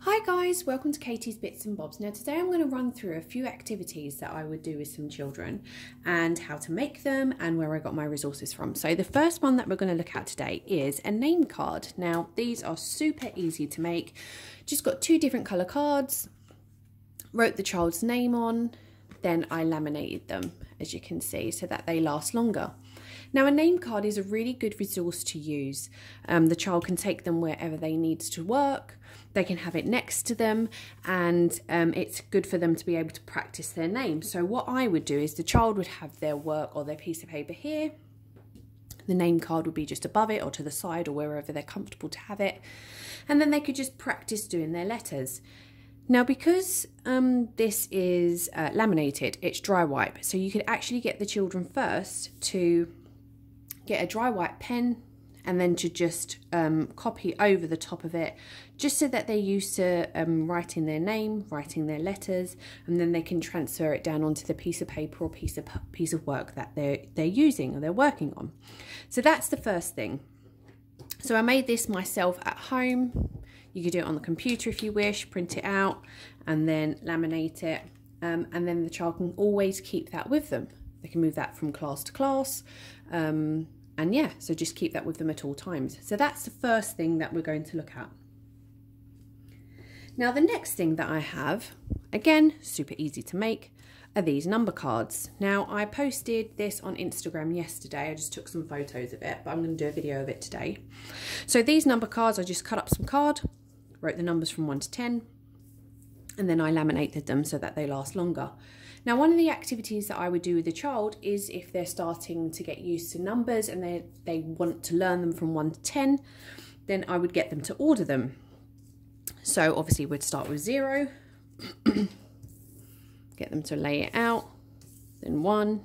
Hi guys, welcome to Katie's Bits and Bobs. Now today I'm going to run through a few activities that I would do with some children and how to make them and where I got my resources from. So the first one that we're going to look at today is a name card. Now these are super easy to make. Just got two different colour cards, wrote the child's name on, then I laminated them as you can see so that they last longer. Now a name card is a really good resource to use. The child can take them wherever they need to work. They can have it next to them and it's good for them to be able to practice their name. So what I would do is the child would have their work or their piece of paper here. The name card would be just above it or to the side or wherever they're comfortable to have it. And then they could just practice doing their letters. Now because this is laminated, it's dry wipe. So you could actually get the children first to get a dry wipe pen and then to just copy over the top of it, just so that they're used to writing their name, writing their letters, and then they can transfer it down onto the piece of paper or piece of work that they're using or they're working on. So that's the first thing. So I made this myself at home. You could do it on the computer if you wish, print it out and then laminate it, and then the child can always keep that with them. They can move that from class to class. And yeah, so just keep that with them at all times. So that's the first thing that we're going to look at. Now the next thing that I have, again, super easy to make, are these number cards. Now I posted this on Instagram yesterday. I just took some photos of it, but I'm going to do a video of it today. So these number cards, I just cut up some card, wrote the numbers from 1 to 10, and then I laminated them so that they last longer. Now, one of the activities that I would do with the child is if they're starting to get used to numbers and they want to learn them from 1 to 10, then I would get them to order them. So obviously we'd start with 0, get them to lay it out, then 1,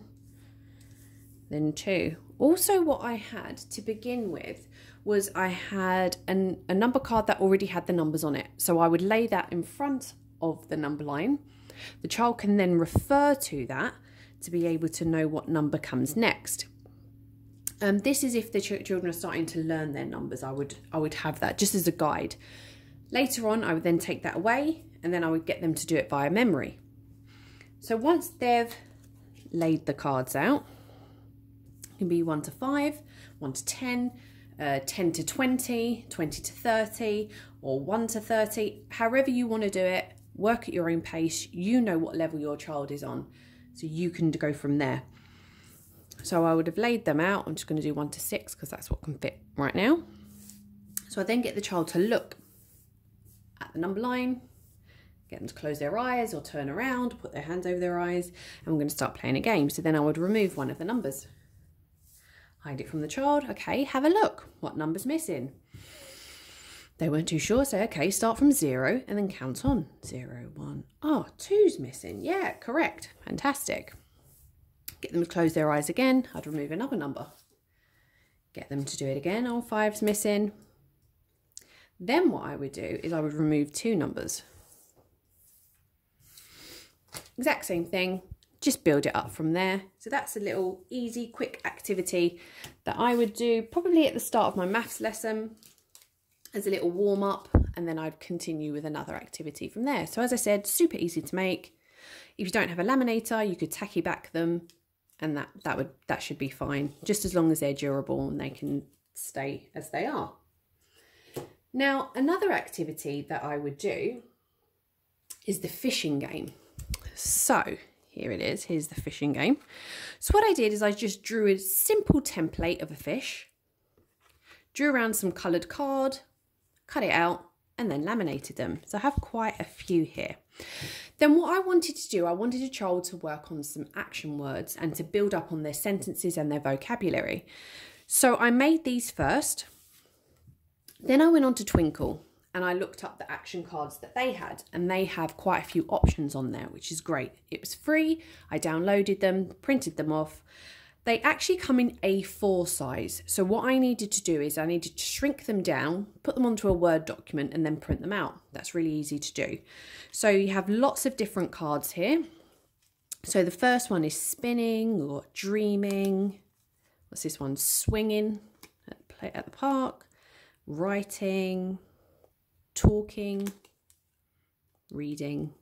then 2. Also what I had to begin with was I had a number card that already had the numbers on it. So I would lay that in front of the number line. The child can then refer to that to be able to know what number comes next. This is if the children are starting to learn their numbers. I would have that just as a guide. Later on, I would then take that away and then I would get them to do it via memory. So once they've laid the cards out, it can be 1 to 5, 1 to 10, 10 to 20, 20 to 30, or 1 to 30, however you want to do it. Work at your own pace. You know what level your child is on, so you can go from there. So I would have laid them out. I'm just going to do 1 to 6 because that's what can fit right now. So I then get the child to look at the number line, get them to close their eyes or turn around, put their hands over their eyes, and we're going to start playing a game. So then I would remove one of the numbers, hide it from the child. Okay, have a look. What number's missing? They weren't too sure, so okay, start from 0 and then count on. 0, 1, oh, 2's missing. Yeah, correct, fantastic. Get them to close their eyes again. I'd remove another number. Get them to do it again. Oh, 5's missing. Then what I would do is I would remove 2 numbers. Exact same thing, just build it up from there. So that's a little easy, quick activity that I would do probably at the start of my maths lesson, as a little warm up, and then I'd continue with another activity from there. So as I said, super easy to make. If you don't have a laminator, you could tacky back them and that should be fine, just as long as they're durable and they can stay as they are. Now, another activity that I would do is the fishing game. So here it is, here's the fishing game. So what I did is I just drew a simple template of a fish, drew around some coloured card, cut it out and then laminated them. So I have quite a few here. Then what I wanted to do, I wanted a child to work on some action words and to build up on their sentences and their vocabulary. So I made these first. Then I went on to Twinkle and I looked up the action cards that they had, and they have quite a few options on there, which is great. It was free. I downloaded them, printed them off. They actually come in A4 size. So what I needed to do is I needed to shrink them down, put them onto a Word document and then print them out. That's really easy to do. So you have lots of different cards here. So the first one is spinning or dreaming. What's this one? Swinging at the park, writing, talking, reading,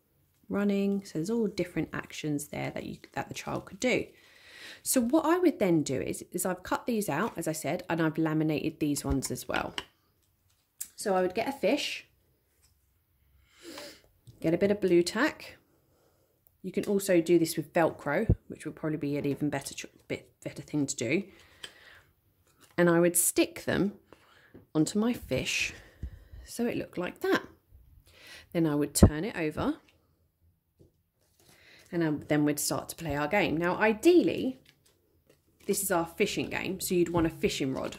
running. So there's all different actions there that the child could do. So what I would then do is I've cut these out, as I said, and I've laminated these ones as well. So I would get a fish, get a bit of blue tack. You can also do this with Velcro, which would probably be an even better thing to do. And I would stick them onto my fish so it looked like that. Then I would turn it over and then we'd start to play our game. Now, ideally, this is our fishing game, so you'd want a fishing rod.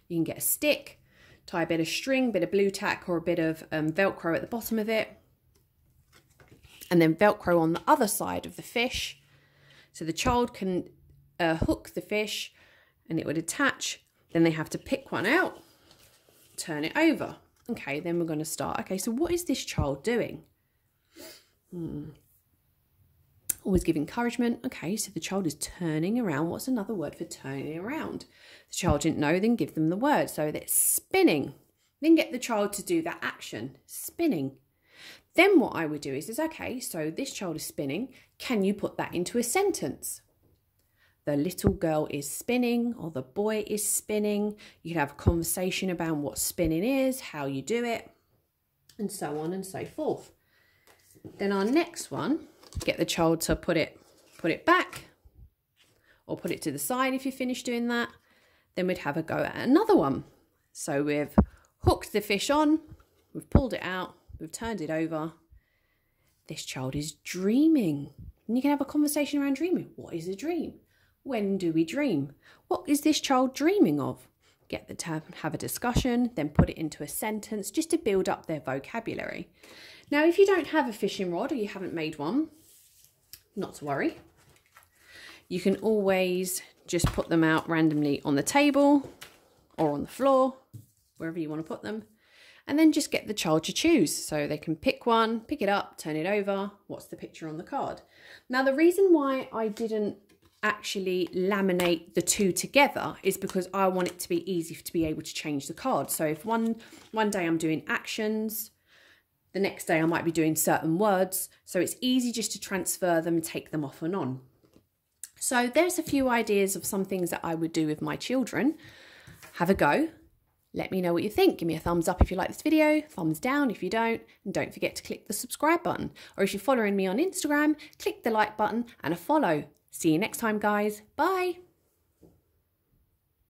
You can get a stick, tie a bit of string, bit of blue tack, or a bit of Velcro at the bottom of it, and then Velcro on the other side of the fish, so the child can hook the fish and it would attach. Then they have to pick one out, turn it over. Okay, then we're going to start. Okay, so what is this child doing? Always give encouragement. Okay, so the child is turning around. What's another word for turning around? The child didn't know, then give them the word. So that's spinning. Then get the child to do that action, spinning. Then what I would do is okay, so this child is spinning. Can you put that into a sentence? The little girl is spinning, or the boy is spinning. You can have a conversation about what spinning is, how you do it, and so on and so forth. Then our next one, get the child to put it back, or put it to the side if you finish doing that. Then we'd have a go at another one. So we've hooked the fish on, we've pulled it out, we've turned it over. This child is dreaming. And you can have a conversation around dreaming. What is a dream? When do we dream? What is this child dreaming of? Get them to have a discussion, then put it into a sentence just to build up their vocabulary. Now, if you don't have a fishing rod or you haven't made one, not to worry. You can always just put them out randomly on the table or on the floor, wherever you want to put them, and then just get the child to choose. So they can pick one, pick it up, turn it over. What's the picture on the card? Now, the reason why I didn't actually laminate the two together is because I want it to be easy to be able to change the card. So if one day I'm doing actions, the next day I might be doing certain words, so it's easy just to transfer them and take them off and on. So there's a few ideas of some things that I would do with my children. Have a go. Let me know what you think. Give me a thumbs up if you like this video, thumbs down if you don't, and don't forget to click the subscribe button. Or if you're following me on Instagram, click the like button and a follow. See you next time, guys. Bye.